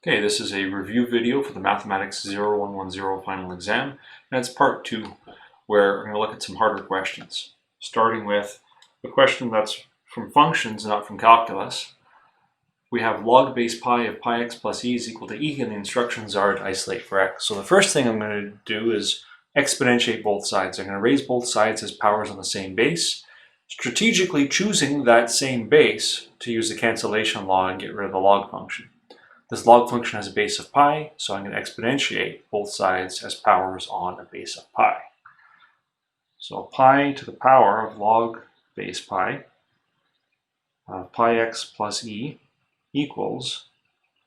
Okay, this is a review video for the Mathematics 0110 final exam, and it's part 2, where we're going to look at some harder questions, starting with a question that's from functions, not from calculus. We have log base pi of pi x plus e is equal to e, and the instructions are to isolate for x. So the first thing I'm going to do is exponentiate both sides. I'm going to raise both sides as powers on the same base, strategically choosing that same base to use the cancellation law and get rid of the log function. This log function has a base of pi, so I'm going to exponentiate both sides as powers on a base of pi. So pi to the power of log base pi of pi x plus e equals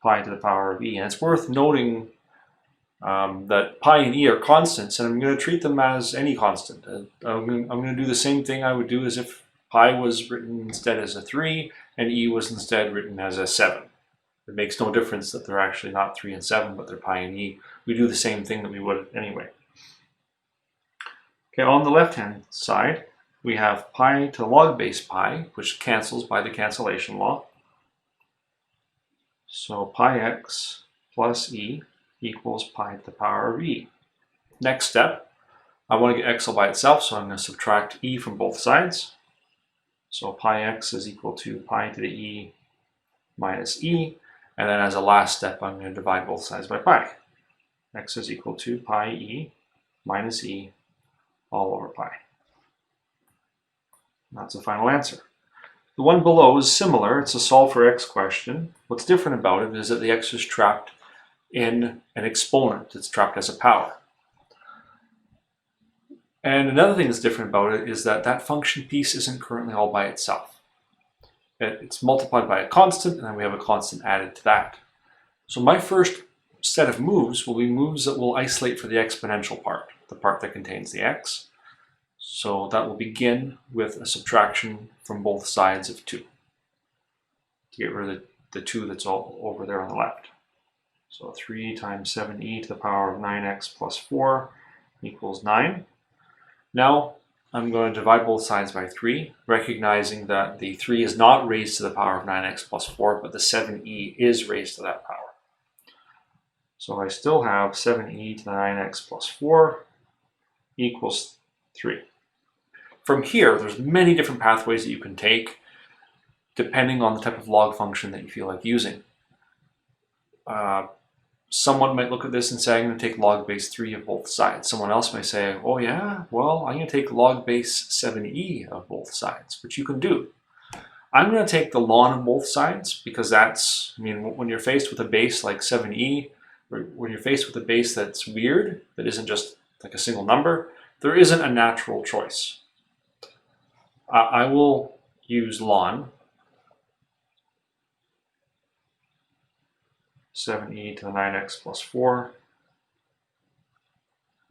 pi to the power of e. And it's worth noting that pi and e are constants, and I'm going to treat them as any constant. I'm going to do the same thing I would do as if pi was written instead as a 3 and e was instead written as a 7. It makes no difference that they're actually not 3 and 7, but they're pi and e. We do the same thing that we would anyway. Okay, on the left-hand side, we have pi to log base pi, which cancels by the cancellation law. So pi x plus e equals pi to the power of e. Next step, I want to get x all by itself, so I'm going to subtract e from both sides. So pi x is equal to pi to the e minus e. And then as a last step, I'm going to divide both sides by pi. X is equal to pi e minus e all over pi. That's the final answer. The one below is similar. It's a solve for x question. What's different about it is that the x is trapped in an exponent. It's trapped as a power. And another thing that's different about it is that that function piece isn't currently all by itself. It's multiplied by a constant, and then we have a constant added to that. So my first set of moves will be moves that will isolate for the exponential part, the part that contains the x. So that will begin with a subtraction from both sides of 2 to get rid of the 2 that's all over there on the left. So 3 times 7e to the power of 9x plus 4 equals 9. Now I'm going to divide both sides by 3, recognizing that the 3 is not raised to the power of 9x plus 4, but the 7e is raised to that power. So I still have 7e to the 9x plus 4 equals 3. From here, there's many different pathways that you can take, depending on the type of log function that you feel like using. Someone might look at this and say, I'm going to take log base 3 of both sides. Someone else may say, oh yeah, well, I'm going to take log base 7e of both sides, which you can do. I'm going to take the ln of both sides because that's, when you're faced with a base like 7e, or when you're faced with a base that's weird, that isn't just like a single number, there isn't a natural choice. I will use ln 7e to the 9x plus 4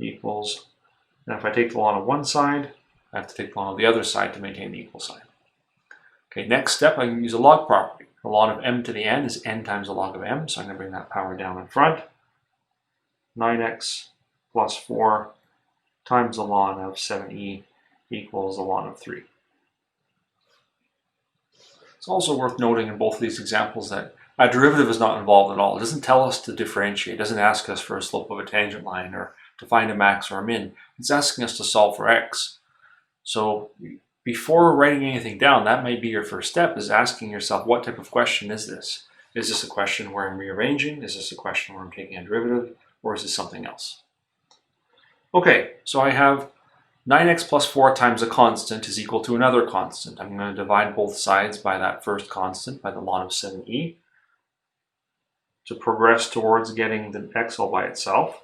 equals, and if I take the ln of one side, I have to take the ln of the other side to maintain the equal sign. Okay, next step, I can use a log property. The ln of m to the n is n times the log of m, so I'm going to bring that power down in front. 9x plus 4 times the ln of 7e equals the ln of 3. It's also worth noting in both of these examples that a derivative is not involved at all. It doesn't tell us to differentiate. It doesn't ask us for a slope of a tangent line or to find a max or a min. It's asking us to solve for x. So before writing anything down, that might be your first step, is asking yourself, what type of question is this? Is this a question where I'm rearranging? Is this a question where I'm taking a derivative? Or is this something else? Okay, so I have 9x plus 4 times a constant is equal to another constant. I'm going to divide both sides by that first constant, by the ln of 7e, to progress towards getting the x all by itself.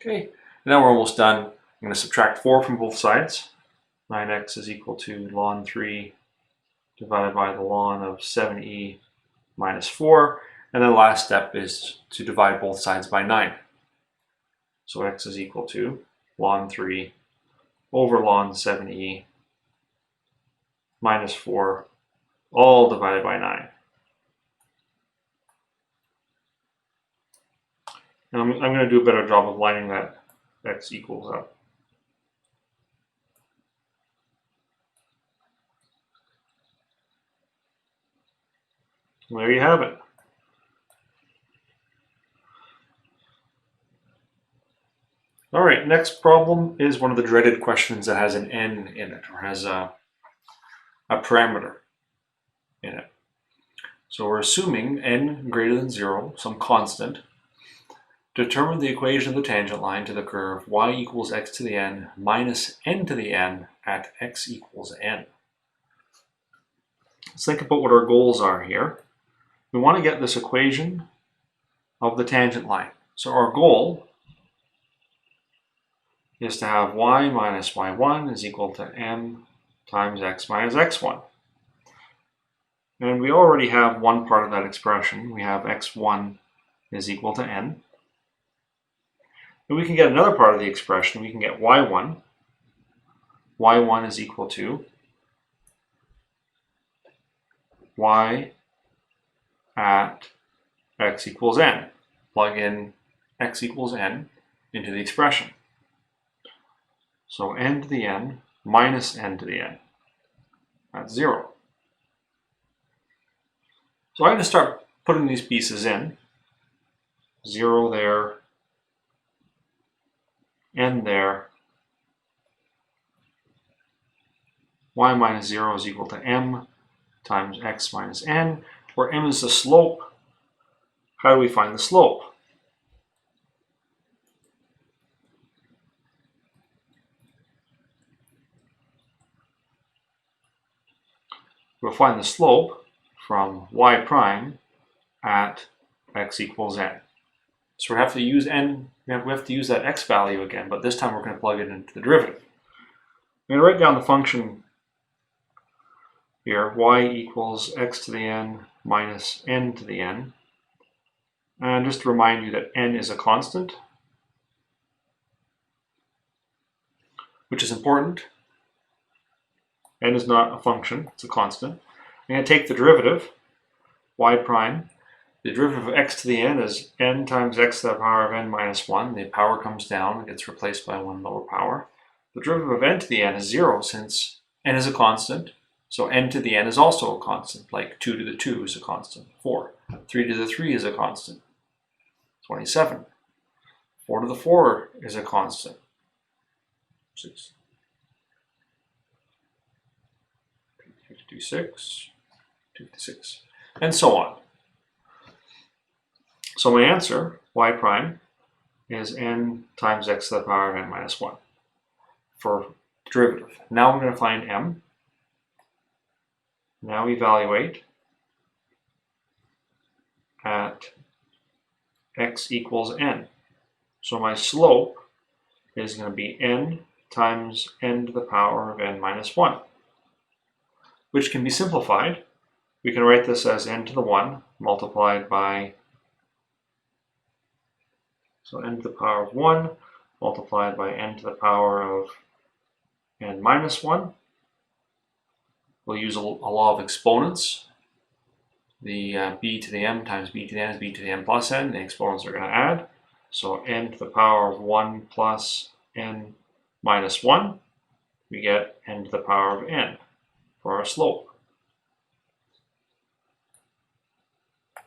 Okay, now we're almost done. I'm going to subtract 4 from both sides. 9x is equal to ln 3 divided by the ln of 7e minus 4. And then the last step is to divide both sides by 9. So x is equal to ln 3 over ln 7e minus 4, all divided by 9. And I'm going to do a better job of lining that x equals up. There you have it. All right, next problem is one of the dreaded questions that has an n in it, or has a parameter in it. So we're assuming n greater than 0, some constant. Determine the equation of the tangent line to the curve y equals x to the n minus n to the n at x equals n. Let's think about what our goals are here. We want to get this equation of the tangent line. So our goal is to have y minus y1 is equal to m times x minus x1. And we already have one part of that expression. We have x1 is equal to n. And we can get another part of the expression. We can get y1. y1 is equal to y at x equals n. Plug in x equals n into the expression. So n to the n minus n to the n. That's 0. So I'm going to start putting these pieces in. 0 there, n there. Y minus 0 is equal to m times x minus n, where m is the slope. How do we find the slope? We'll find the slope from y prime at x equals n. So we have to use n. We have to use that x value again, but this time we're going to plug it into the derivative. I'm going to write down the function here, y equals x to the n minus n to the n. And just to remind you that n is a constant, which is important. N is not a function, it's a constant. I'm going to take the derivative, y prime. The derivative of x to the n is n times x to the power of n minus 1. The power comes down and gets replaced by one lower power. The derivative of n to the n is 0 since n is a constant. So n to the n is also a constant, like 2 to the 2 is a constant, 4. 3 to the 3 is a constant, 27. 4 to the 4 is a constant, 6. 256, 256, and so on. So my answer, y prime, is n times x to the power of n minus 1 for derivative. Now we're going to find m. Now evaluate at x equals n. So my slope is going to be n times n to the power of n minus 1, which can be simplified. We can write this as n to the 1 multiplied by, so n to the power of 1 multiplied by n to the power of n minus 1. We'll use a law of exponents. The b to the m times b to the n is b to the n plus n. The exponents are going to add. So n to the power of 1 plus n minus 1. We get n to the power of n for our slope.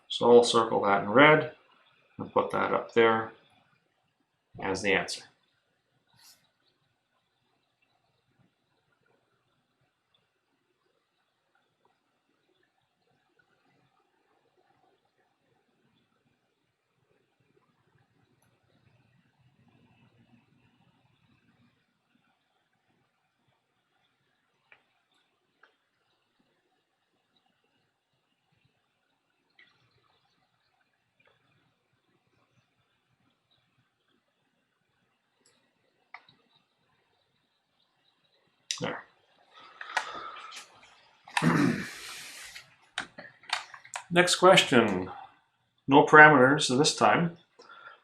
So I'll circle that in red and put that up there as the answer. There. Next question. No parameters this time.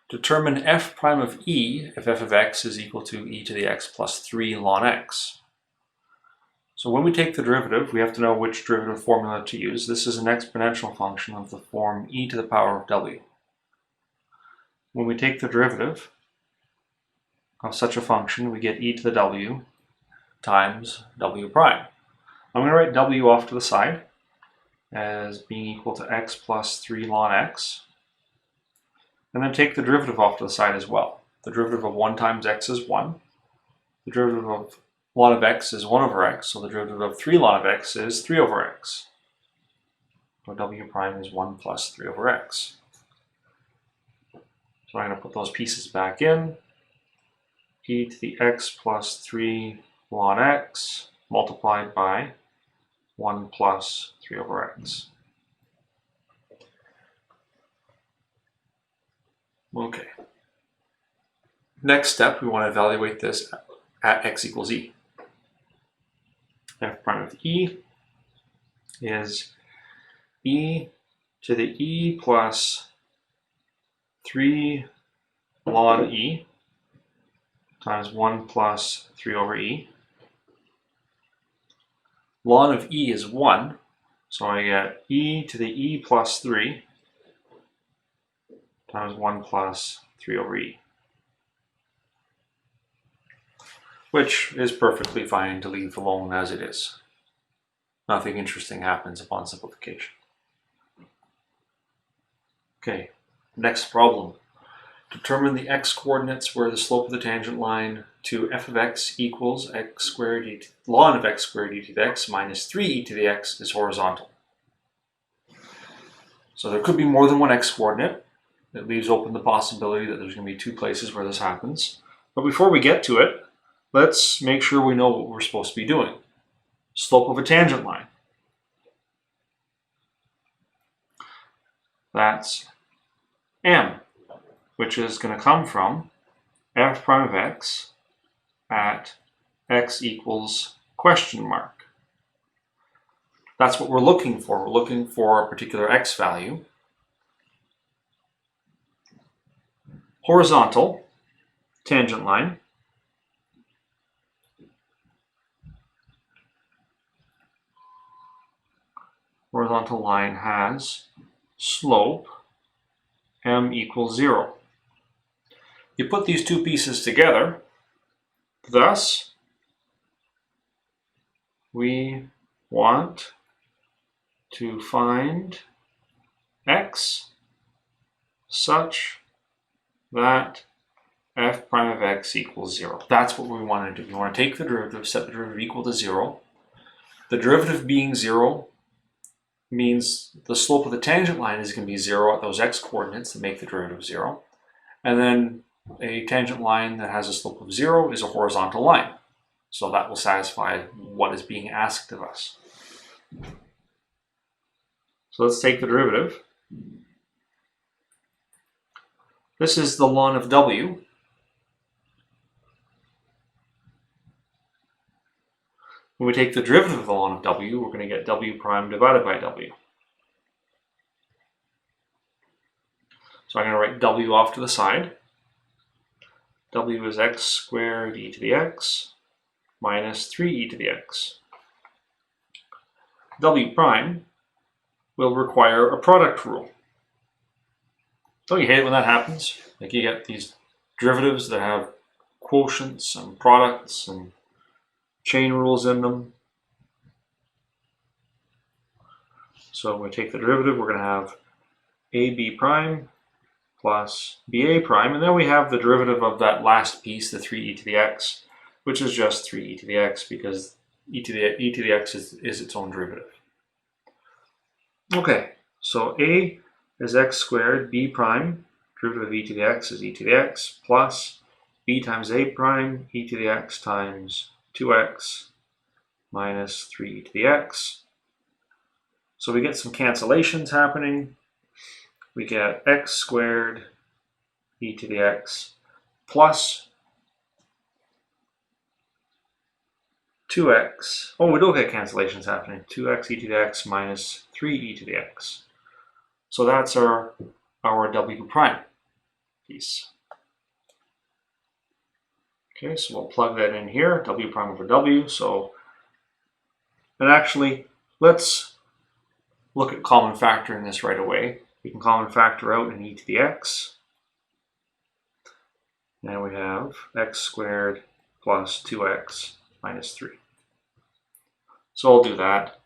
Determine f prime of e if f of x is equal to e to the x plus 3 ln x. So when we take the derivative, we have to know which derivative formula to use. This is an exponential function of the form e to the power of w. When we take the derivative of such a function, we get e to the w times w prime. I'm going to write w off to the side. as being equal to x plus 3 ln x. And then take the derivative off to the side as well. The derivative of 1 times x is 1. The derivative of ln of x is 1 over x, so the derivative of 3 ln of x is 3 over x. So w prime is 1 plus 3 over x. So I'm going to put those pieces back in. E to the x plus 3 ln x multiplied by 1 plus 3 over x. Okay. Next step, we want to evaluate this at x equals e. F prime of e is e to the e plus 3 ln e times 1 plus 3 over e. Ln of e is 1, so I get e to the e plus 3 times 1 plus 3 over e, which is perfectly fine to leave alone as it is. Nothing interesting happens upon simplification. Okay, next problem. Determine the x-coordinates where the slope of the tangent line to f of x equals x squared e to ln of x squared e to the x minus 3 e to the x is horizontal. So there could be more than one x-coordinate. It leaves open the possibility that there's going to be 2 places where this happens. But before we get to it, let's make sure we know what we're supposed to be doing. Slope of a tangent line. That's m, which is going to come from f prime of x at x equals question mark. That's what we're looking for. We're looking for a particular x value. Horizontal, tangent line. Horizontal line has slope m equals 0. You put these 2 pieces together, thus we want to find x such that f prime of x equals 0. That's what we want to do. We want to take the derivative, set the derivative equal to 0. The derivative being 0 means the slope of the tangent line is going to be 0 at those x-coordinates that make the derivative 0. And then a tangent line that has a slope of 0 is a horizontal line. So that will satisfy what is being asked of us. So let's take the derivative. This is the ln of w. When we take the derivative of the ln of w, we're going to get w prime divided by w. So I'm going to write w off to the side. W is x squared e to the x minus 3e to the x. W prime will require a product rule. Don't you hate it when that happens? Like you get these derivatives that have quotients and products and chain rules in them. So when we take the derivative, we're going to have ab prime plus ba prime, and then we have the derivative of that last piece, the 3e to the x, which is just 3e to the x because e to the x is its own derivative. Okay, so a is x squared, b prime, derivative of e to the x is e to the x, plus b times a prime, e to the x times 2x minus 3e to the x. So we get some cancellations happening. We get x squared e to the x plus 2x. Oh, we don't get cancellations happening. 2x e to the x minus 3e to the x. So that's our w prime piece. Okay, so we'll plug that in here, w prime over w. So, and actually, let's look at common factoring this right away. We can common factor out an e to the x. Now we have x squared plus 2x minus 3. So I'll do that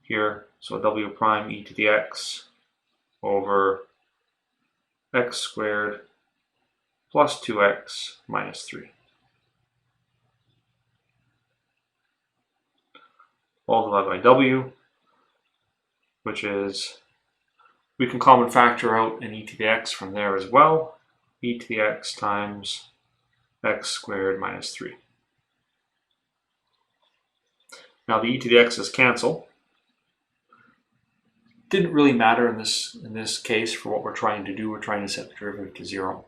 here. So w prime e to the x over x squared plus 2x minus 3. All divided by w, which is, we can common factor out an e to the x from there as well. E to the x times x squared minus 3. Now the e to the x's cancel. Didn't really matter in this case for what we're trying to do. We're trying to set the derivative to 0.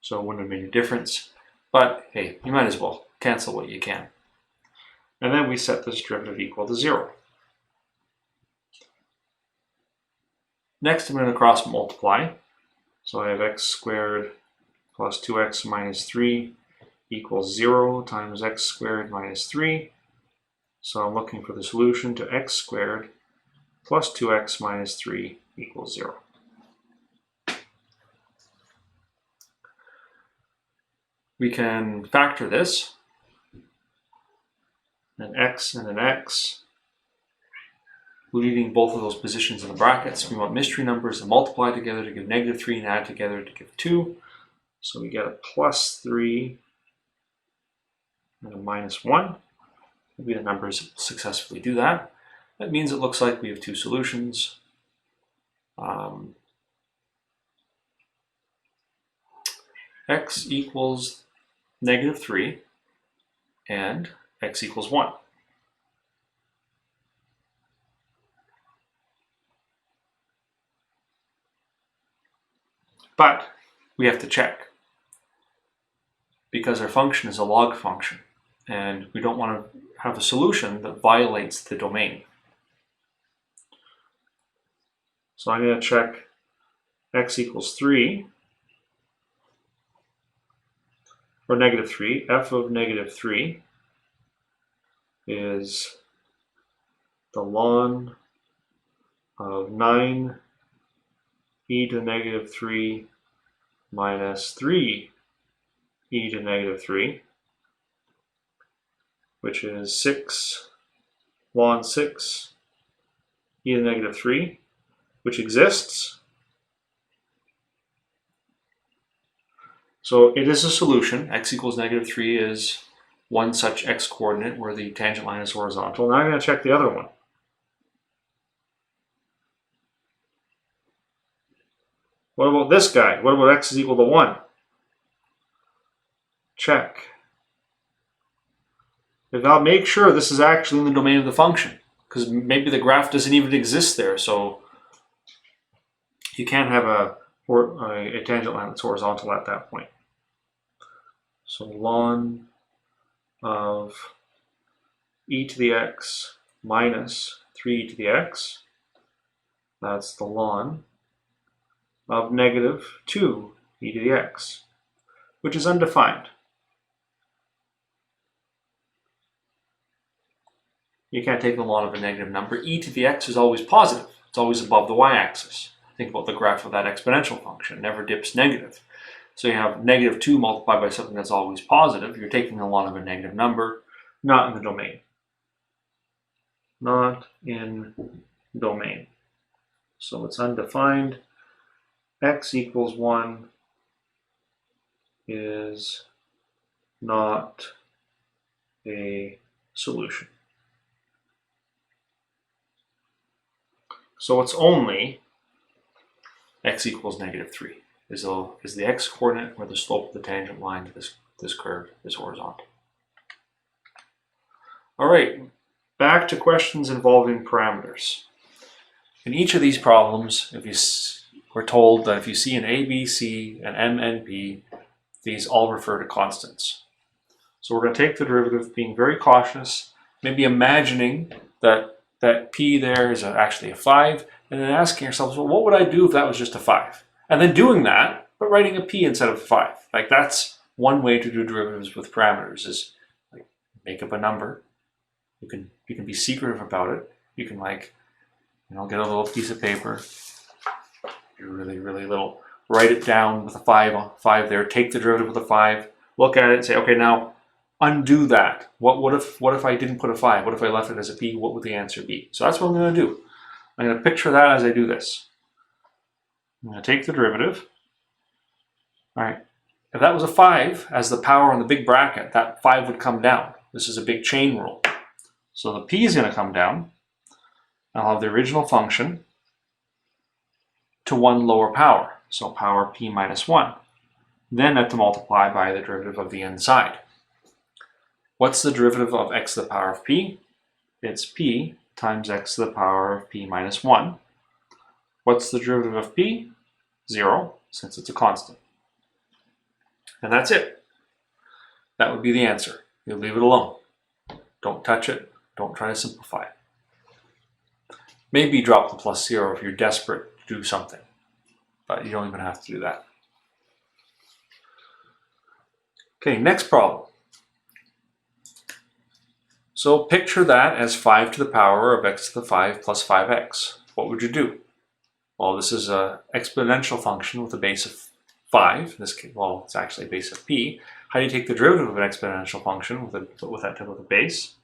So it wouldn't have made a difference. But hey, you might as well cancel what you can. And then we set this derivative equal to 0. Next, I'm going to cross multiply. So I have x squared plus 2x minus 3 equals 0 times x squared minus 3. So I'm looking for the solution to x squared plus 2x minus 3 equals 0. We can factor this, an x and an x, leaving both of those positions in the brackets. We want mystery numbers to multiply together to give negative 3 and add together to give 2. So we get a plus 3 and a minus 1. Maybe the numbers successfully do that. That means it looks like we have two solutions. X equals negative 3 and x equals 1. But we have to check because our function is a log function and we don't want to have a solution that violates the domain. So I'm going to check x equals 3 or negative 3. F of negative 3 is the ln of 9 e to the negative 3 minus 3 e to the negative 3, which is 6 ln 6 e to the negative 3, which exists. So it is a solution. X equals negative 3 is one such x coordinate where the tangent line is horizontal. Now I'm going to check the other one. What about this guy? What about x is equal to 1? Check. If I'll make sure this is actually in the domain of the function, because maybe the graph doesn't even exist there, so you can't have a tangent line that's horizontal at that point. So ln of e to the x minus 3e to the x, that's the ln of negative 2 e to the x, which is undefined. You can't take the ln of a negative number. E to the x is always positive. It's always above the y-axis. Think about the graph of that exponential function. It never dips negative. So you have negative 2 multiplied by something that's always positive. You're taking the ln of a negative number, not in the domain. Not in domain. So it's undefined. X equals 1 is not a solution. So it's only x equals negative 3 is the x coordinate where the slope of the tangent line to this curve is horizontal. All right, back to questions involving parameters. In each of these problems, we're told that if you see an a, b, c, an m, and p, these all refer to constants. So we're going to take the derivative, being very cautious, maybe imagining that p there is actually a 5, and then asking ourselves, well, what would I do if that was just a 5? And then doing that, but writing a p instead of a 5. Like, that's one way to do derivatives with parameters, is like make up a number. You can be secretive about it. You can, like, get a little piece of paper, really, really little, write it down with a 5 there, take the derivative with a 5, look at it and say, okay, now undo that. What if I didn't put a 5? What if I left it as a p? What would the answer be? So that's what I'm going to do. I'm going to picture that as I do this. I'm going to take the derivative. All right. If that was a 5 as the power in the big bracket, that 5 would come down. This is a big chain rule. So the p is going to come down. I'll have the original function to one lower power. So power p minus 1. Then I have to multiply by the derivative of the inside. What's the derivative of x to the power of p? It's p times x to the power of p minus 1. What's the derivative of p? 0, since it's a constant. And that's it. That would be the answer. You leave it alone. Don't touch it. Don't try to simplify it. Maybe drop the plus 0 if you're desperate to do something, but you don't even have to do that. Okay, next problem. So picture that as 5 to the power of x to the 5 plus 5x. What would you do? Well, this is an exponential function with a base of 5. In this case, well, it's actually a base of p. How do you take the derivative of an exponential function with that type of a base?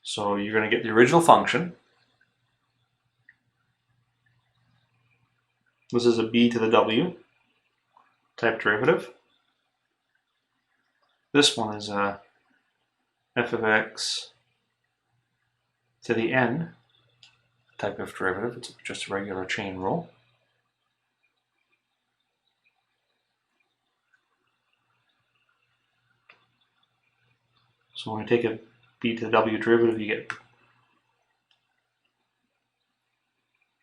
So you're going to get the original function. This is a b to the w type derivative. This one is a f of x to the n type of derivative. It's just a regular chain rule. So when we take a b to the w derivative, you get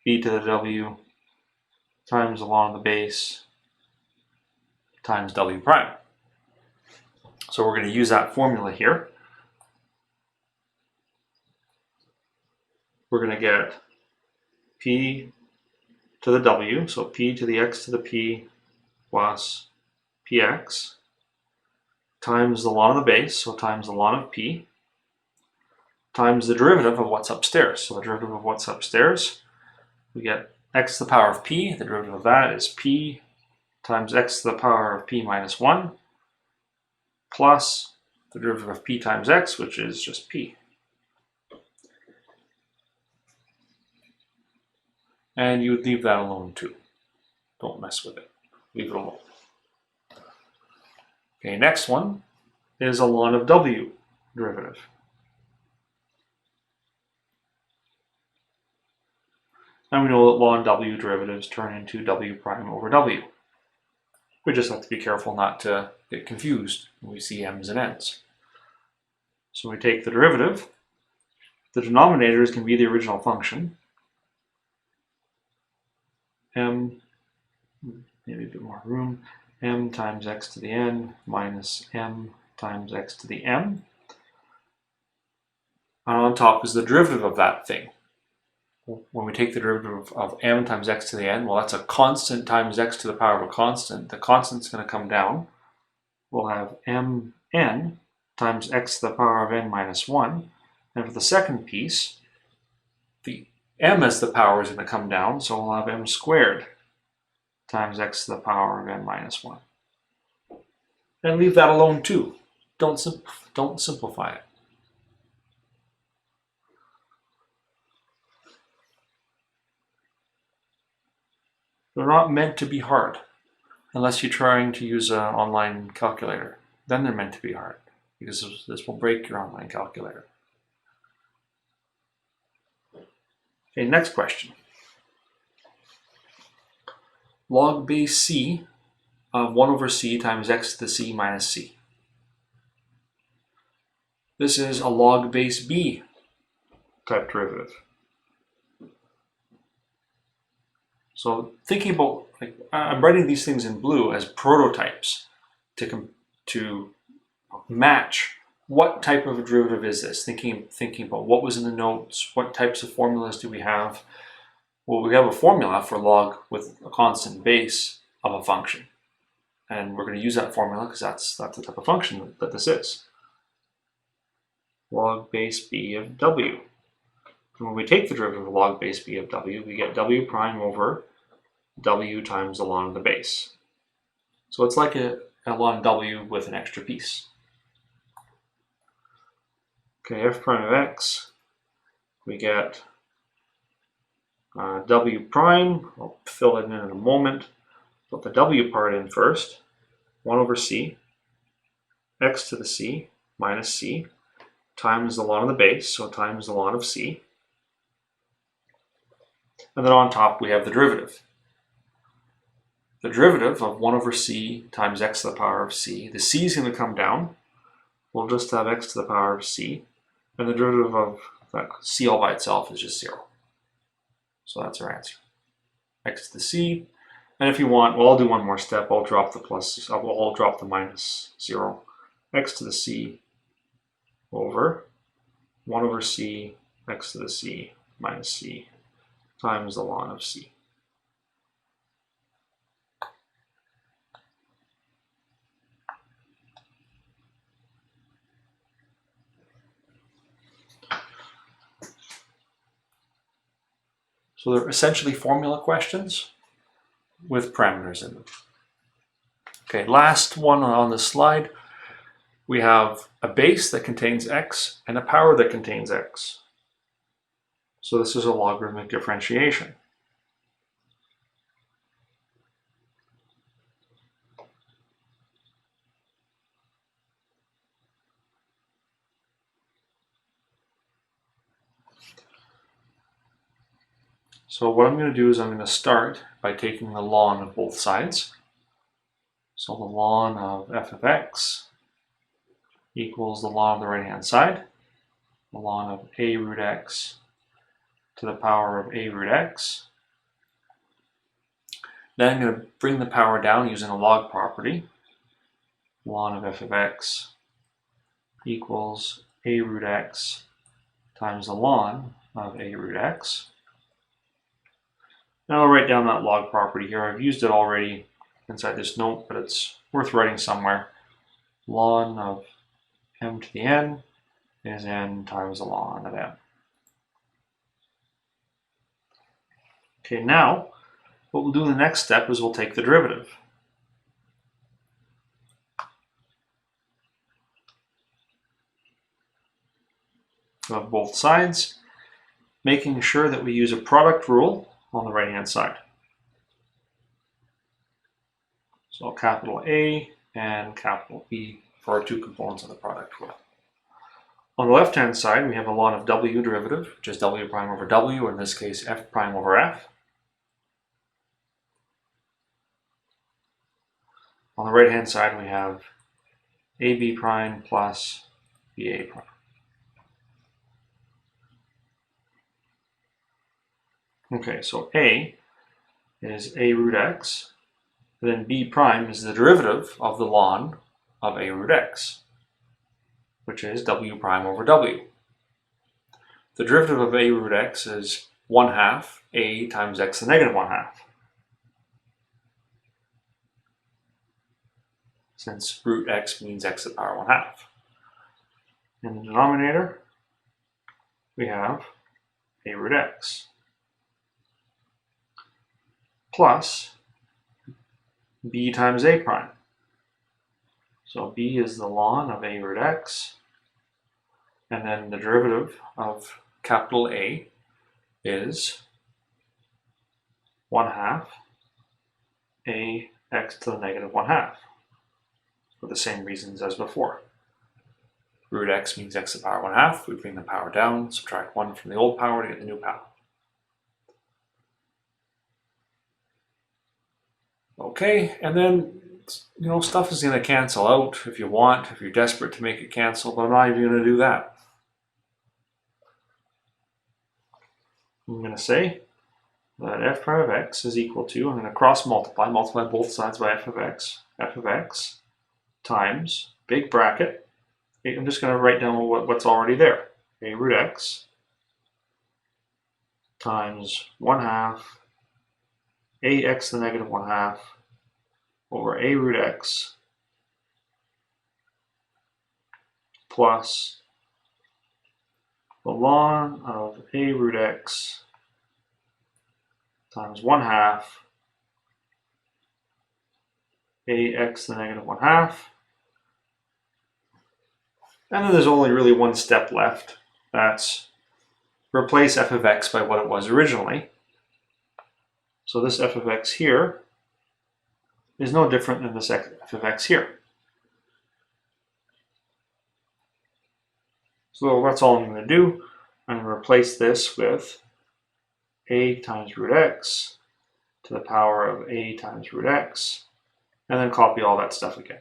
b to the w times the ln of the base times w prime. So we're going to use that formula here. We're going to get p to the w, so p to the x to the p plus px times the ln of the base, so times the ln of p, times the derivative of what's upstairs. So the derivative of what's upstairs, we get x to the power of p. The derivative of that is p times x to the power of p minus 1 plus the derivative of p times x, which is just p. And you would leave that alone too. Don't mess with it. Leave it alone. Okay, next one is a ln of w derivative. And we know that ln w derivatives turn into w prime over w. We just have to be careful not to get confused when we see m's and n's. So we take the derivative. The denominators can be the original function. M, maybe a bit more room, m times x to the n minus m times x to the m. And on top is the derivative of that thing. When we take the derivative of m times x to the n, well, that's a constant times x to the power of a constant. The constant's going to come down. We'll have mn times x to the power of n minus 1. And for the second piece, the m as the power is going to come down, so we'll have m squared times x to the power of n minus 1. And leave that alone too. Don't simplify it. They're not meant to be hard, unless you're trying to use an online calculator. Then they're meant to be hard, because this will break your online calculator. Okay, next question. Log base c of 1 over c times x to the c minus c. This is a log base b type derivative. So thinking about, like, I'm writing these things in blue as prototypes to match what type of a derivative is this. Thinking about what was in the notes, what types of formulas do we have. Well, we have a formula for log with a constant base of a function. And we're going to use that formula because that's the type of function that this is. Log base b of w. And when we take the derivative of log base b of w, we get w prime over w times the ln of the base. So it's like a ln w with an extra piece. Okay, f prime of x, we get w prime. I'll fill it in a moment. Put the w part in first. 1 over c, x to the c minus c times the ln of the base, so times the ln of c. And then on top we have the derivative. The derivative of 1 over c times x to the power of c. The c is going to come down. We'll just have x to the power of c. And the derivative of that c all by itself is just 0. So that's our answer. X to the c. And if you want, well, I'll do one more step. I'll drop the plus, I'll drop the minus 0. X to the c over 1 over c, x to the c minus c times the ln of c. So they're essentially formula questions with parameters in them. Okay, last one on this slide. We have a base that contains x and a power that contains x. So this is a logarithmic differentiation. So what I'm going to do is I'm going to start by taking the ln of both sides. So the ln of f of x equals the ln of the right-hand side, the ln of a root x to the power of a root x. Then I'm going to bring the power down using a log property. Ln of f of x equals a root x times the ln of a root x. Now I'll write down that log property here. I've used it already inside this note, but it's worth writing somewhere. Ln of m to the n is n times the ln of m. Okay, now what we'll do in the next step is we'll take the derivative. Of both sides, making sure that we use a product rule on the right-hand side. So capital A and capital B for our two components of the product rule. On the left-hand side, we have a ln of w derivative, which is w prime over w, or in this case, f prime over f. On the right-hand side, we have ab prime plus ba prime. Okay, so a is a root x, and then b prime is the derivative of the ln of a root x, which is w prime over w. The derivative of a root x is 1/2 a times x to the negative 1/2. Since root x means x to the power 1/2. In the denominator, we have a root x plus b times a prime. So b is the ln of a root x, and then the derivative of capital A is 1/2 a x to the negative 1/2, for the same reasons as before. Root x means x to the power 1/2. We bring the power down, subtract 1 from the old power to get the new power. Okay, and then, you know, stuff is going to cancel out if you want, if you're desperate to make it cancel, but I'm not even going to do that. I'm going to say that f prime of x is equal to, I'm going to cross multiply both sides by f of x times, big bracket, I'm just going to write down what's already there, a root x times 1/2 ax to the negative 1/2 over a root x plus the ln of a root x times 1/2 ax to the negative 1/2. And then there's only really one step left. That's replace f of x by what it was originally. So this f of x here is no different than this f of x here. So that's all I'm going to do. I'm going to replace this with a times root x to the power of a times root x, and then copy all that stuff again.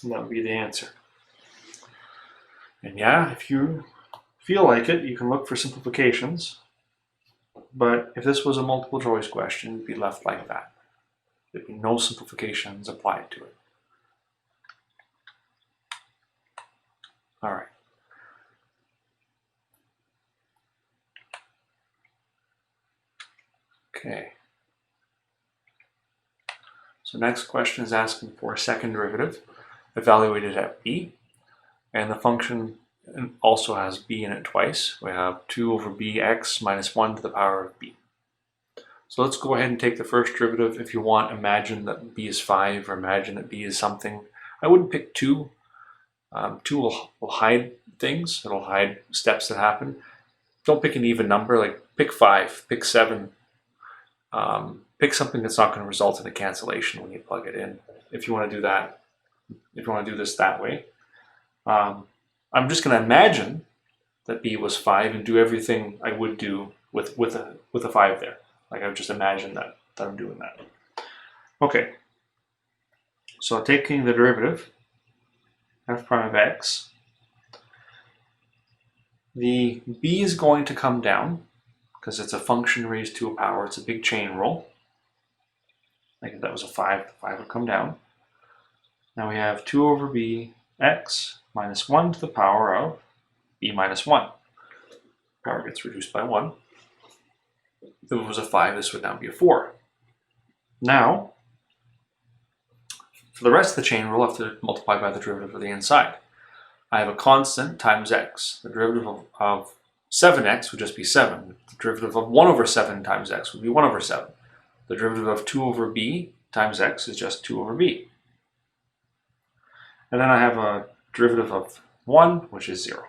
And that would be the answer. And yeah, if you feel like it, you can look for simplifications. But if this was a multiple choice question, it'd be left like that. There'd be no simplifications applied to it. All right. Okay. So next question is asking for a second derivative evaluated at b, and the function also has b in it twice. We have 2 over bx minus 1 to the power of b. So let's go ahead and take the first derivative. If you want, imagine that b is 5 or imagine that b is something. I wouldn't pick 2. 2 will hide things. It'll hide steps that happen. Don't pick an even number, like pick 5, pick 7. Pick something that's not going to result in a cancellation when you plug it in, if you want to do that, if you want to do this that way. I'm just going to imagine that b was 5 and do everything I would do with a 5 there. Like I've just imagined that I'm doing that. Okay, so taking the derivative, f prime of x, the b is going to come down because it's a function raised to a power. It's a big chain rule. Like if that was a 5, the 5 would come down. Now we have 2 over bx minus 1 to the power of b minus 1. Power gets reduced by 1. If it was a 5, this would now be a 4. Now, for the rest of the chain rule, I have to multiply by the derivative of the inside. I have a constant times x. The derivative of 7x would just be 7. The derivative of 1 over 7 times x would be 1 over 7. The derivative of 2 over b times x is just 2 over b. And then I have a derivative of 1, which is 0.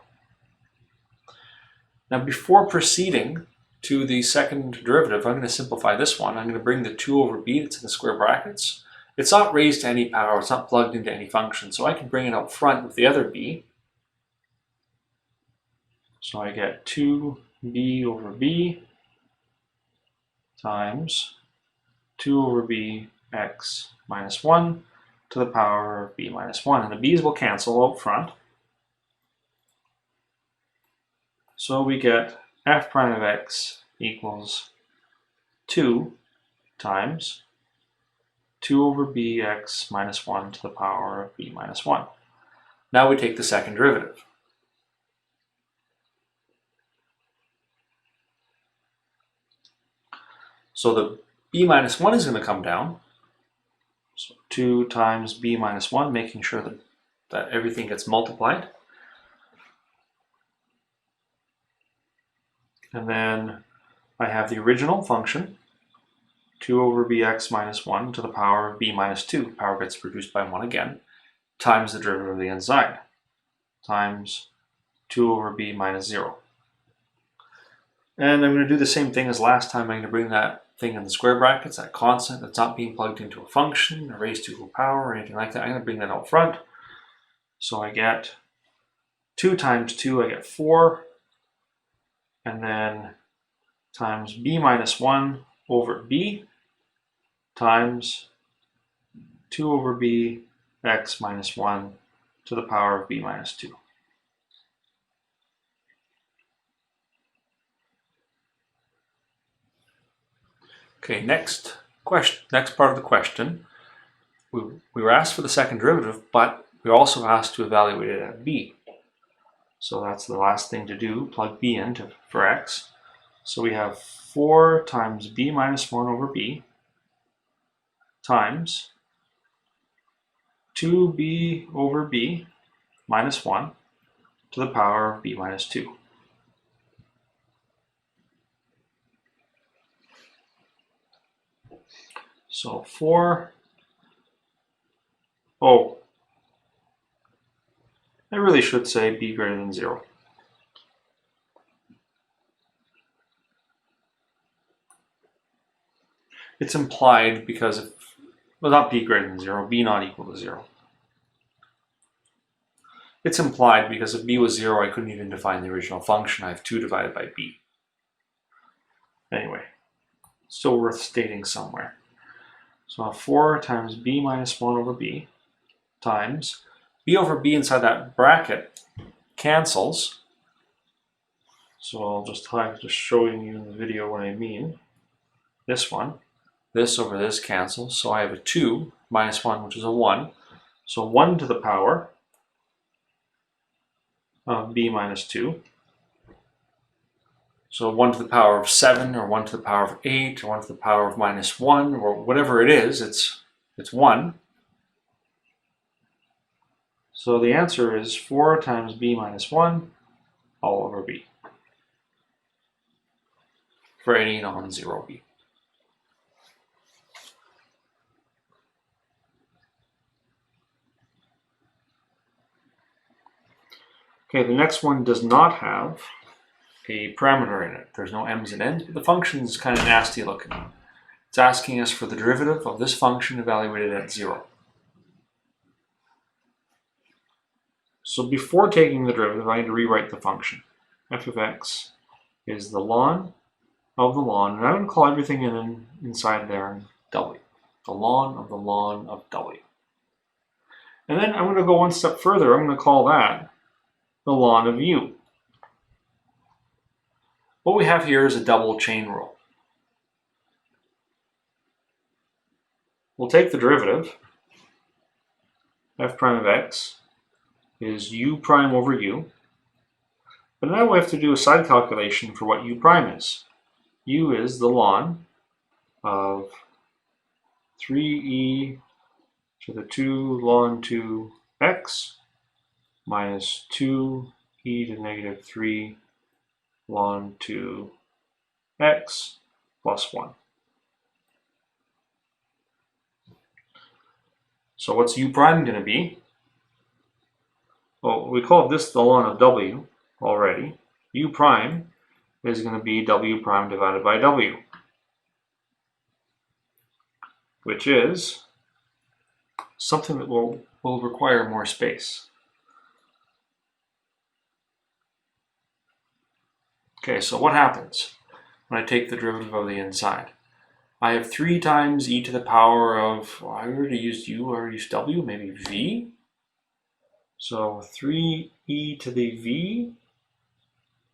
Now before proceeding to the second derivative, I'm going to simplify this one. I'm going to bring the 2 over b that's in the square brackets. It's not raised to any power. It's not plugged into any function. So I can bring it up front with the other b. So I get 2b over b times 2 over bx minus 1 to the power of b minus 1. And the b's will cancel out front. So we get f prime of x equals 2 times 2 over bx minus 1 to the power of b minus 1. Now we take the second derivative. So the b minus 1 is going to come down. So 2 times b minus 1, making sure that everything gets multiplied. And then I have the original function, 2 over bx minus 1 to the power of b minus 2. Power gets reduced by 1 again, times the derivative of the inside, times 2 over b minus 0. And I'm going to do the same thing as last time. I'm going to bring that thing in the square brackets, that constant that's not being plugged into a function, a raised to a power, or anything like that. I'm going to bring that out front. So I get 2 times 2, I get 4. And then times b minus 1 over b times 2 over bx minus 1 to the power of b minus 2. Okay, next part of the question. we were asked for the second derivative, but we were also asked to evaluate it at b. So that's the last thing to do, plug b in for x. So we have 4 times b minus 1 over b times 2b over b minus 1 to the power of b minus 2. So 4, oh, I really should say b greater than 0. It's implied because if, well, not b greater than 0, b not equal to 0. It's implied because if b was 0, I couldn't even define the original function. I have 2 divided by b. Anyway, still worth stating somewhere. So 4 times b minus 1 over b times b over b inside that bracket cancels. So I'll just showing you in the video what I mean. This one, this over this cancels. So I have a 2 minus 1, which is a 1. So 1 to the power of b minus 2. So 1 to the power of 7, or 1 to the power of 8, or 1 to the power of minus 1, or whatever it is, it's 1. So the answer is 4 times b minus 1 all over b for any non-zero b. Okay, the next one does not have a parameter in it. There's no m's and n's, but the function is kind of nasty looking. It's asking us for the derivative of this function evaluated at 0. So before taking the derivative, I need to rewrite the function. F of x is the ln of the ln, and I'm going to call everything inside there w. The ln of the ln of w. And then I'm going to go one step further. I'm going to call that the ln of u. What we have here is a double chain rule. We'll take the derivative. F prime of x is u prime over u. But now we have to do a side calculation for what u prime is. U is the ln of 3e to the 2 ln 2x minus 2e to the negative 3 ln 2x plus 1. So what's u prime going to be? Well, we called this the ln of w already. U prime is going to be w prime divided by w, which is something that will require more space. Okay, so what happens when I take the derivative of the inside? I have 3 times e to the power of, well, I already used u, I already used w, maybe v. So 3e to the v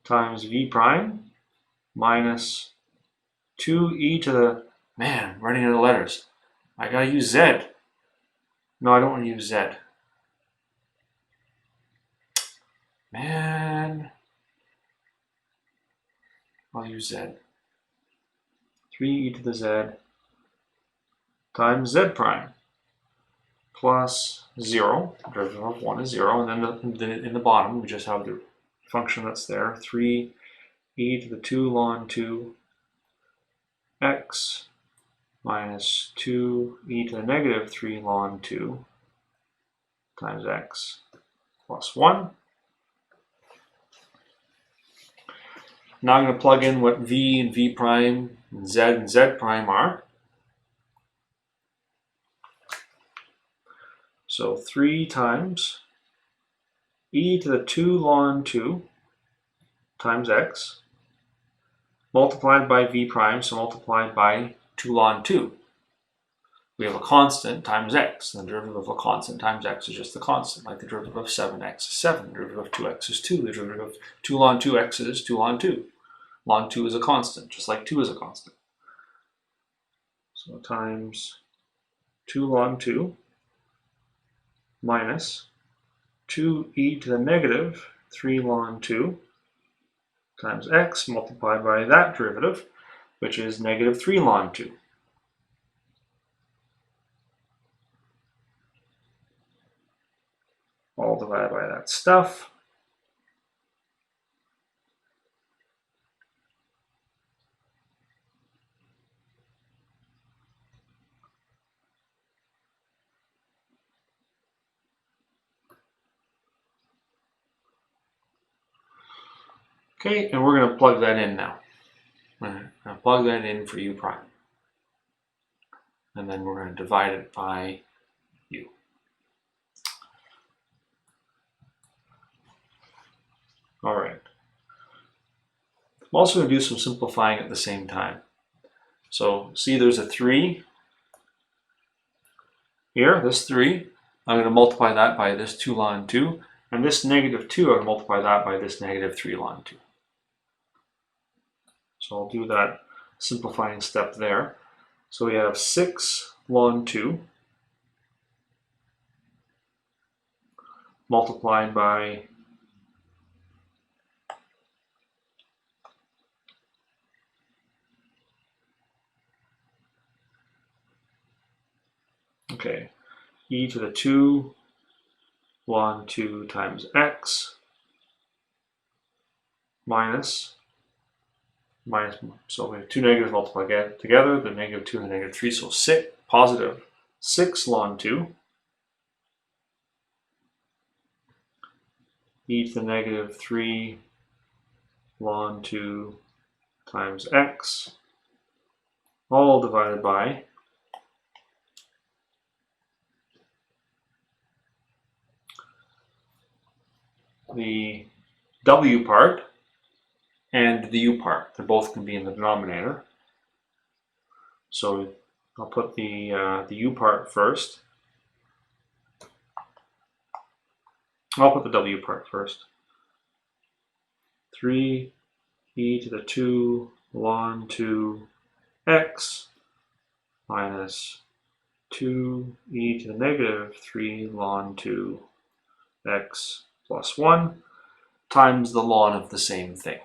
times v prime minus 2e to the, man, I'm running out of letters. I gotta use z. No, I don't want to use z. Man. I'll use z. 3e to the z times z prime plus 0. The derivative of 1 is 0. And then in the bottom, we just have the function that's there. 3e to the 2 ln 2x minus 2e to the negative 3 ln 2 times x plus 1. Now I'm going to plug in what v and v prime and z prime are. So 3 times e to the 2 ln 2 times x multiplied by v prime, so multiplied by 2 ln 2. We have a constant times x, and the derivative of a constant times x is just the constant, like the derivative of 7x is 7, the derivative of 2x is 2, the derivative of 2 ln 2x is 2 ln 2. Ln 2 is a constant, just like 2 is a constant. So times 2 ln 2 minus 2e to the negative 3 ln 2 times x multiplied by that derivative, which is negative 3 ln 2. All divided by that stuff. Okay, and we're going to plug that in now. I'm going to plug that in for u prime. And then we're going to divide it by u. All right. I'm also going to do some simplifying at the same time. So see, there's a 3 here, this 3. I'm going to multiply that by this 2 ln 2. And this negative 2, I'm going to multiply that by this negative 3 ln 2. So I'll do that simplifying step there. So we have 6 ln 2 multiplied by e to the 2 ln 2 times x minus, so we have two negatives multiplied together, the negative 2 and the negative 3, so positive 6 ln 2 e to the negative 3 ln 2 times x, all divided by the w part and the u part. They both can be in the denominator. So I'll put the u part first. I'll put the w part first. 3 e to the 2 ln 2 x minus 2 e to the negative 3 ln 2 x plus 1 times the ln of the same thing.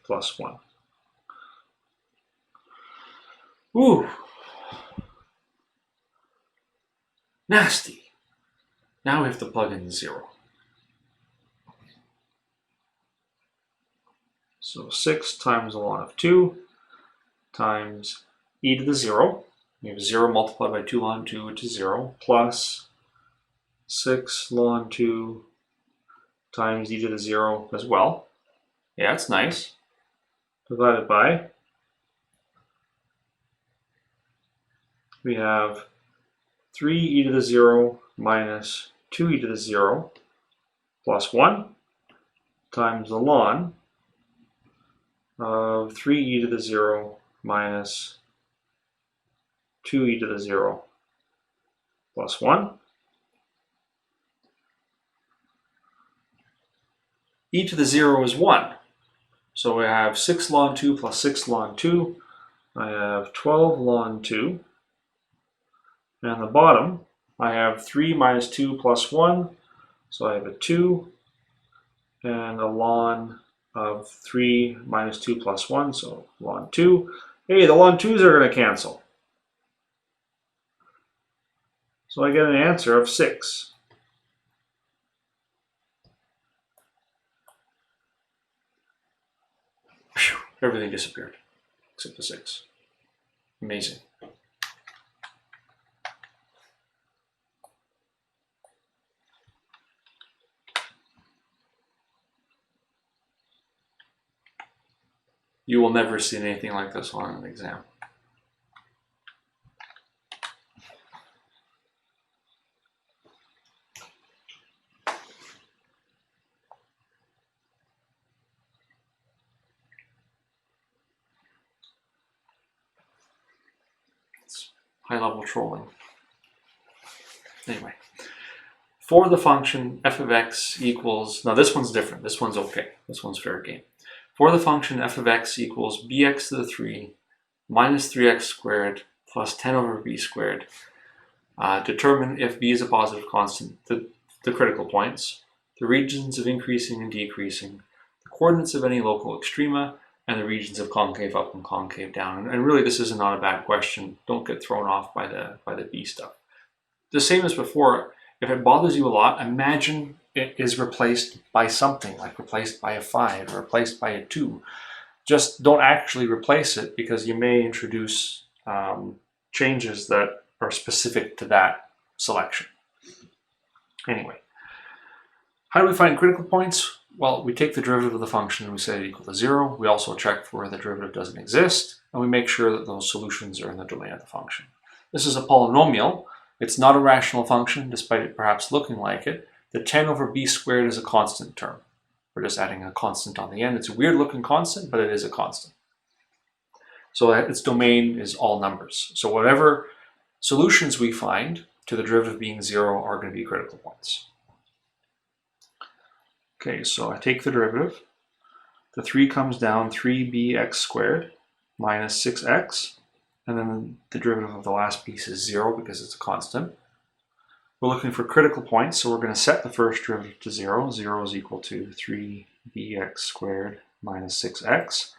Plus 1. Ooh, nasty. Now we have to plug in 0. So 6 times the ln of 2 times e to the 0. We have 0 multiplied by 2 ln 2, which is 0, plus 6 ln 2 times e to the 0 as well. Yeah, that's nice. Divided by, we have 3 e to the 0 minus 2 e to the 0 plus 1 times the ln of 3 e to the 0 minus 2 e to the 0 plus 1. E to the 0 is 1. So we have 6 ln 2 plus 6 ln 2. I have 12 ln 2. And on the bottom, I have 3 minus 2 plus 1. So I have a 2 and a ln of 3 minus 2 plus 1, so ln 2. Hey, the ln 2's are going to cancel. So I get an answer of 6. Whew, everything disappeared, except the 6. Amazing. You will never see anything like this on an exam. high-level trolling. Anyway, for the function f of x equals, now this one's different, this one's okay, this one's fair game. For the function f of x equals bx to the 3 minus 3x squared plus 10 over b squared, determine if b is a positive constant, the critical points, the regions of increasing and decreasing, the coordinates of any local extrema, and the regions of concave up and concave down. And really, this is not a bad question. Don't get thrown off by the b stuff. The same as before, if it bothers you a lot, imagine it is replaced by something, like replaced by a 5 or replaced by a 2. Just don't actually replace it, because you may introduce changes that are specific to that selection. Anyway, how do we find critical points? Well, we take the derivative of the function and we set it equal to 0. We also check for where the derivative doesn't exist, and we make sure that those solutions are in the domain of the function. This is a polynomial. It's not a rational function, despite it perhaps looking like it. The 10 over b squared is a constant term. We're just adding a constant on the end. It's a weird looking constant, but it is a constant. So its domain is all numbers. So whatever solutions we find to the derivative being 0 are going to be critical points. Okay, so I take the derivative. The 3 comes down, 3bx squared minus 6x. And then the derivative of the last piece is 0 because it's a constant. We're looking for critical points, so we're going to set the first derivative to 0. 0 is equal to 3bx squared minus 6x.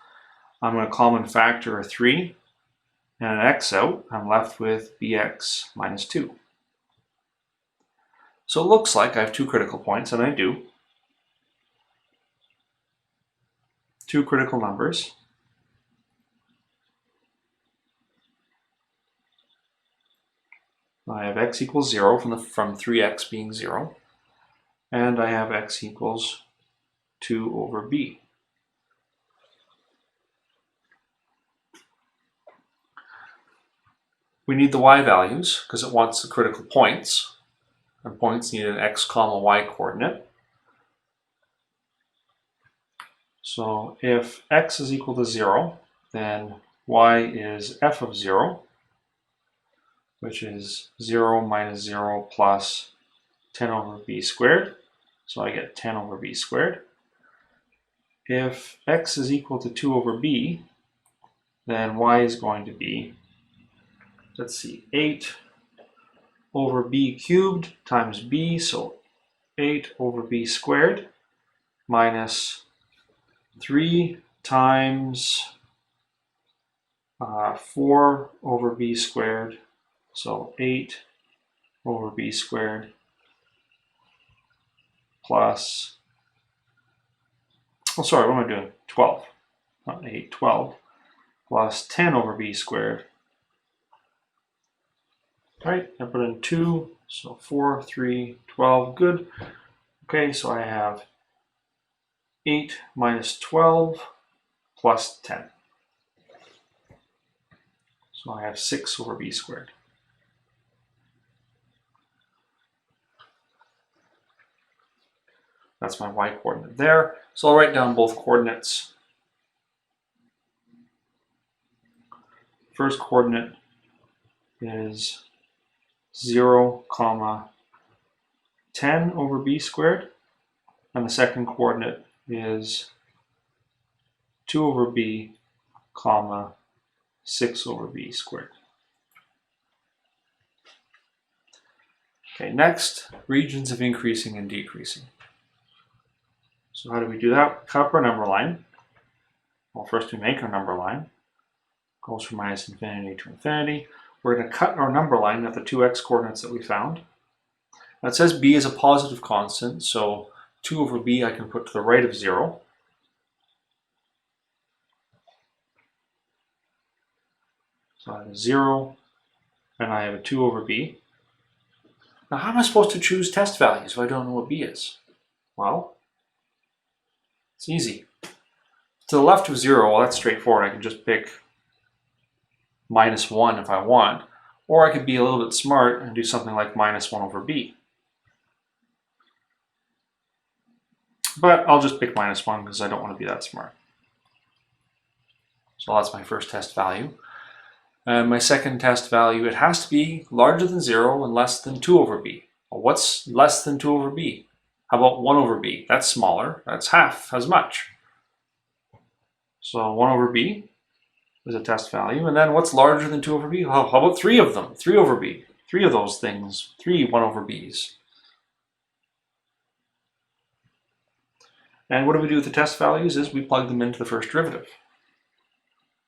I'm going to common factor a 3 and an x out. I'm left with bx minus 2. So it looks like I have 2 critical points, and I do. 2 critical numbers. I have x equals 0 from 3x being 0, and I have x equals 2 over b. We need the y values because it wants the critical points, and points need an x comma y coordinate. So if x is equal to 0, then y is f of 0, which is 0 minus 0 plus 10 over b squared. So I get 10 over b squared. If x is equal to 2 over b, then y is going to be, let's see, 8 over b cubed times b, so 8 over b squared minus 3 times 4 over b squared, so 8 over b squared plus, oh sorry, what am I doing? 12, not 8, 12, plus 10 over b squared. All right, I put in 2, so 4, 3, 12, good. Okay, so I have 8 minus 12 plus 10. So I have 6 over b squared. That's my y coordinate there. So I'll write down both coordinates. First coordinate is 0, 10 over b squared. And the second coordinate is 2 over b, 6 over b squared. Okay, next, regions of increasing and decreasing. So how do we do that? Cut up our number line. Well, first we make our number line. Goes from minus infinity to infinity. We're going to cut our number line at the 2x coordinates that we found. Now it says b is a positive constant, so 2 over b I can put to the right of 0. So I have a 0, and I have a 2 over b. Now how am I supposed to choose test values if I don't know what b is? Well, it's easy. To the left of 0, well, that's straightforward. I can just pick minus 1 if I want, or I could be a little bit smart and do something like minus 1 over b. But I'll just pick minus 1 because I don't want to be that smart. So that's my first test value. And my second test value, it has to be larger than 0 and less than 2 over b. Well, what's less than 2 over b? How about 1 over b? That's smaller. That's half as much. So 1 over b is a test value. And then what's larger than 2 over b? How about 3 of them? 3 over b. 3 of those things. 3 1 over b's. And what do we do with the test values is we plug them into the first derivative.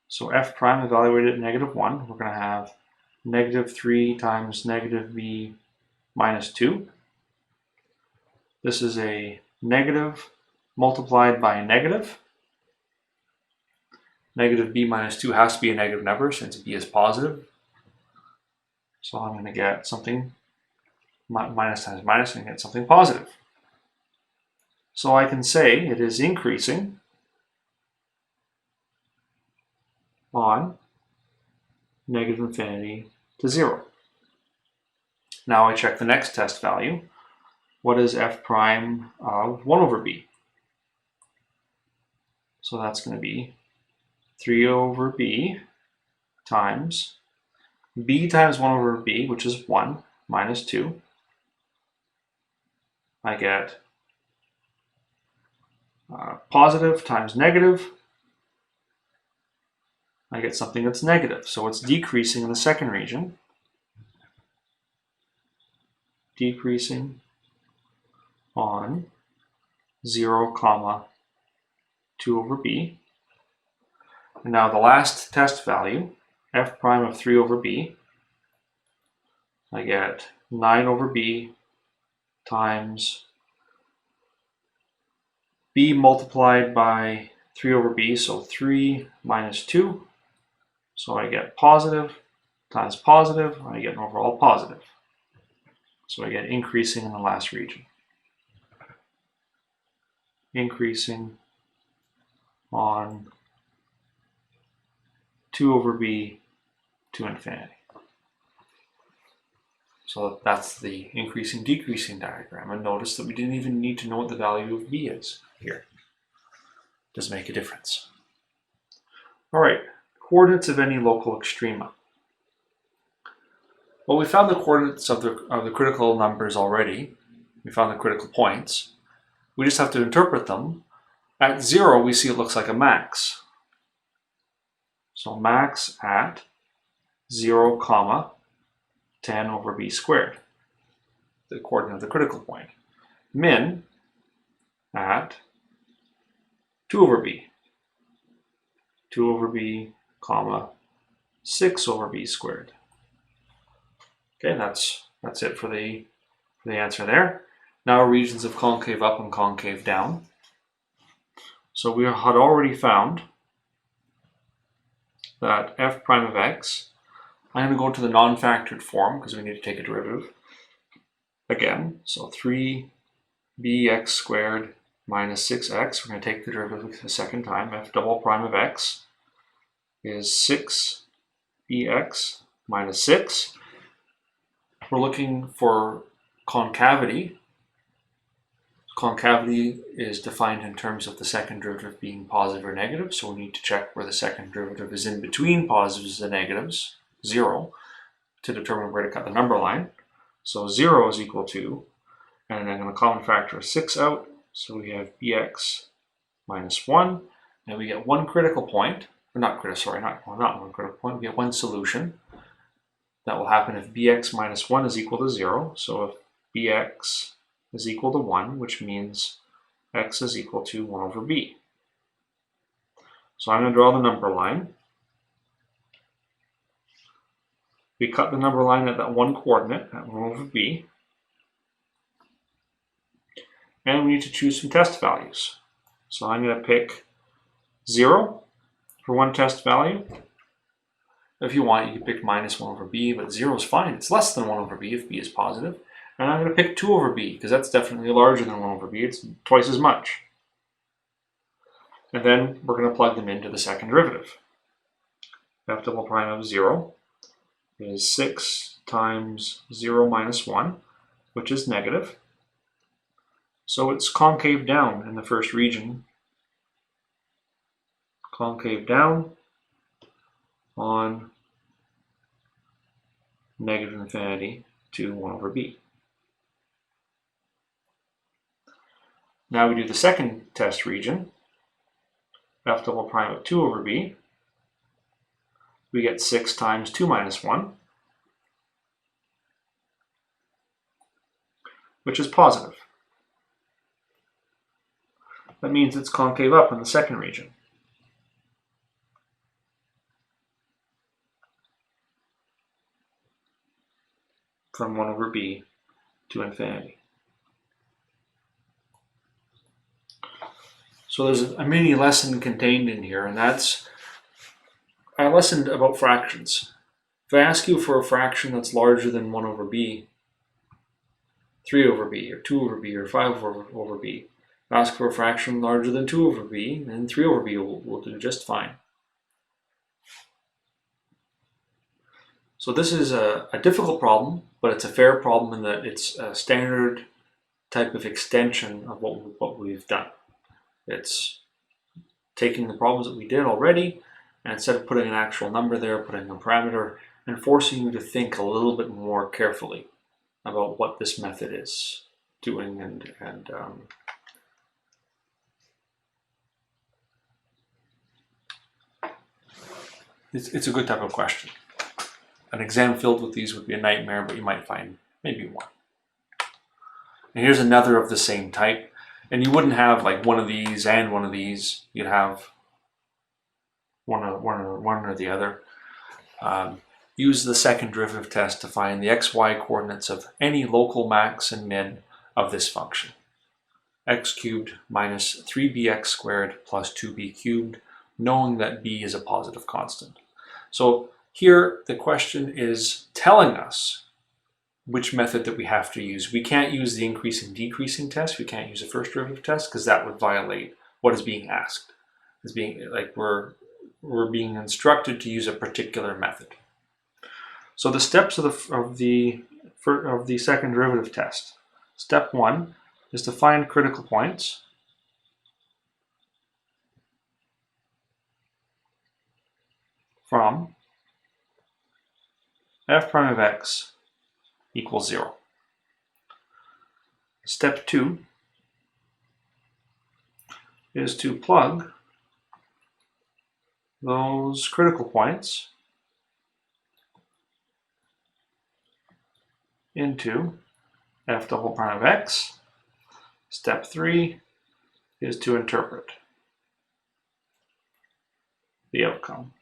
So f prime evaluated at -1, we're going to have -3 times -b minus 2. This is a negative multiplied by a negative. Negative b minus 2 has to be a negative number since b is positive. So I'm going to get something, minus times minus, and get something positive. So I can say it is increasing on negative infinity to 0. Now I check the next test value. What is f prime of 1 over b? So that's going to be 3 over b times b times 1 over b, which is 1, minus 2. I get positive times negative. I get something that's negative. So it's decreasing in the second region. Decreasing on 0, 2 over b. And now the last test value, f prime of 3 over b, I get 9 over b times b multiplied by 3 over b, so 3 minus 2. So I get positive times positive, I get an overall positive. So I get increasing in the last region. Increasing on 2 over b to infinity. So that's the increasing decreasing diagram. And notice that we didn't even need to know what the value of b is here. Does make a difference. All right, coordinates of any local extrema. Well, we found the coordinates of the critical numbers already. We found the critical points. We just have to interpret them. At 0, we see it looks like a max. So max at 0, 10 over b squared, the coordinate of the critical point. Min at 2 over b. 2 over b, 6 over b squared. Okay, that's it for the answer there. Now regions of concave up and concave down. So we had already found that f prime of x, I'm going to go to the non-factored form because we need to take a derivative again. So 3bx squared minus 6x, we're going to take the derivative the second time. F double prime of x is 6bx minus 6. We're looking for concavity. Concavity is defined in terms of the second derivative being positive or negative, so we need to check where the second derivative is in between positives and negatives, 0, to determine where to cut the number line. So 0 is equal to, and I'm going to common factor 6 out, so we have bx minus 1, and we get one critical point, or not one critical point, we get one solution. That will happen if bx minus 1 is equal to 0, so if bx is equal to 1, which means x is equal to 1 over b. So I'm going to draw the number line. We cut the number line at that one coordinate, at 1 over b. And we need to choose some test values. So I'm going to pick 0 for one test value. If you want, you can pick minus 1 over b, but 0 is fine. It's less than 1 over b if b is positive. And I'm going to pick 2 over b, because that's definitely larger than 1 over b. It's twice as much. And then we're going to plug them into the second derivative. F double prime of 0 is 6 times 0 minus 1, which is negative. So it's concave down in the first region. Concave down on negative infinity to 1 over b. Now we do the second test region, f double prime of 2 over b. We get 6 times 2 minus 1, which is positive. That means it's concave up in the second region. From 1 over b to infinity. So there's a mini lesson contained in here, and that's a lesson about fractions. If I ask you for a fraction that's larger than 1 over b, 3 over b, or 2 over b, or 5 over b, if I ask for a fraction larger than 2 over b, then 3 over b will do just fine. So this is a difficult problem, but it's a fair problem in that it's a standard type of extension of what we've done. It's taking the problems that we did already, and instead of putting an actual number there, putting a parameter, and forcing you to think a little bit more carefully about what this method is doing and it's a good type of question. An exam filled with these would be a nightmare, but you might find maybe one. And here's another of the same type. And you wouldn't have like one of these and one of these. You'd have one or the other. Use the second derivative test to find the xy coordinates of any local max and min of this function. X cubed minus 3bx squared plus 2b cubed, knowing that b is a positive constant. So here the question is telling us which method that we have to use. We can't use the increasing decreasing test. We can't use the first derivative test because that would violate what is being asked. It's being like we're being instructed to use a particular method. So the steps of the second derivative test. Step 1 is to find critical points from f prime of x equals 0. Step 2 is to plug those critical points into f double prime of x. Step 3 is to interpret the outcome.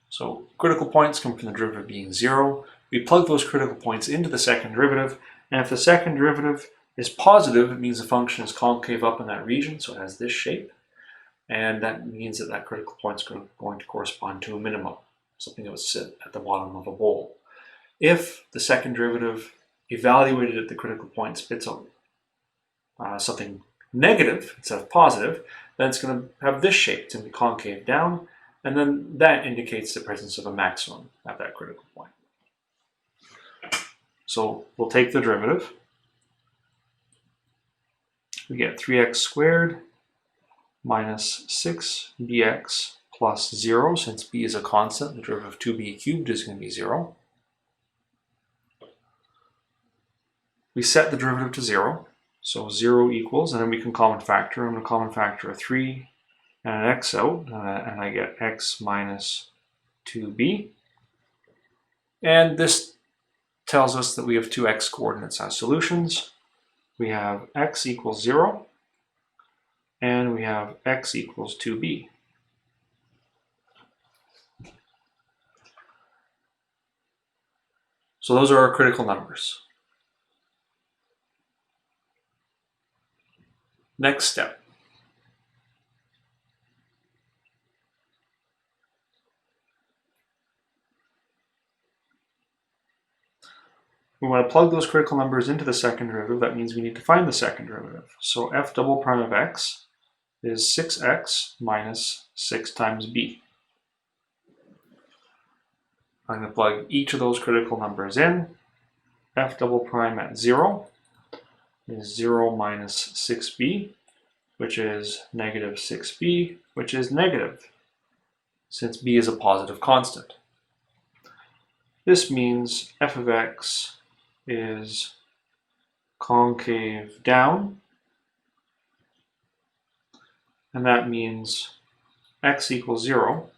So critical points come from the derivative being 0. We plug those critical points into the second derivative, and if the second derivative is positive, it means the function is concave up in that region, so it has this shape, and that means that that critical point is going to correspond to a minimum, something that would sit at the bottom of a bowl. If the second derivative evaluated at the critical point spits out something negative instead of positive, then it's going to have this shape. It's going to be concave down, and then that indicates the presence of a maximum at that critical point. So we'll take the derivative. We get 3x squared minus 6bx plus 0. Since b is a constant, the derivative of 2b cubed is going to be 0. We set the derivative to 0. So 0 equals, and then we can common factor. I'm going to common factor a 3 and an x out, and I get x minus 2b. And this tells us that we have two x coordinates as solutions. We have x equals 0, and we have x equals 2b. So those are our critical numbers. Next step. We want to plug those critical numbers into the second derivative. That means we need to find the second derivative. So f double prime of x is 6x minus 6 times b. I'm going to plug each of those critical numbers in. F double prime at 0 is 0 minus 6b, which is negative 6b, which is negative since b is a positive constant. This means f of x is concave down, and that means x equals 0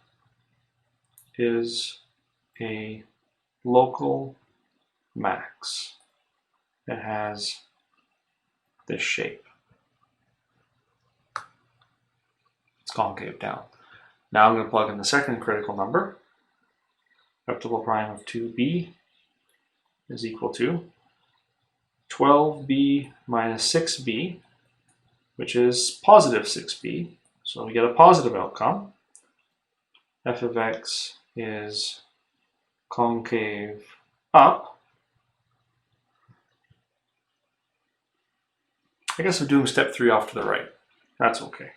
is a local max that has this shape. It's concave down. Now I'm going to plug in the second critical number. Replicable prime of 2b is equal to 12b minus 6b, which is positive 6b. So we get a positive outcome. F of x is concave up. I guess I'm doing step 3 off to the right. That's okay.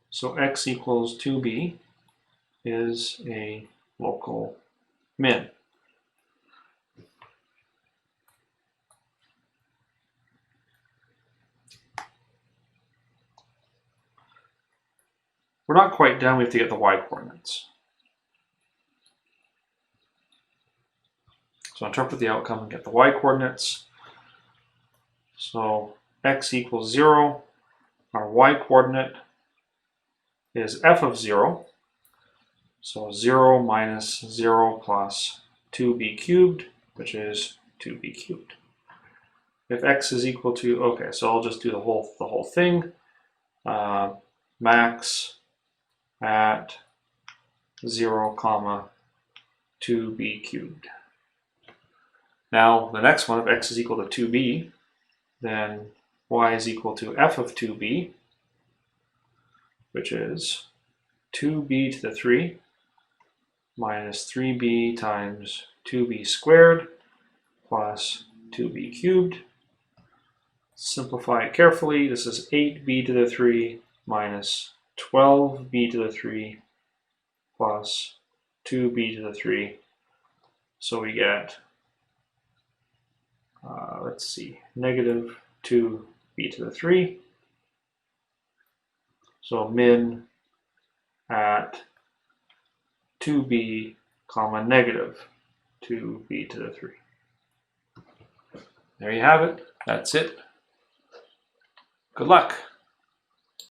So x equals 2b is a local min. We're not quite done, we have to get the y coordinates. So interpret the outcome and get the y coordinates. So x equals 0, our y coordinate is f of 0. So 0 minus 0 plus 2b cubed, which is 2b cubed. If x is equal to, okay, so I'll just do the whole thing. Max at 0 comma 2b cubed. Now the next one, if x is equal to 2b, then y is equal to f of 2b, which is 2b to the 3 minus 3b times 2b squared plus 2b cubed. Simplify it carefully. This is 8b to the 3 minus 12b to the 3 plus 2b to the 3. So we get, let's see, negative 2b to the 3. So min at 2b comma negative 2b to the 3. There you have it. That's it. Good luck.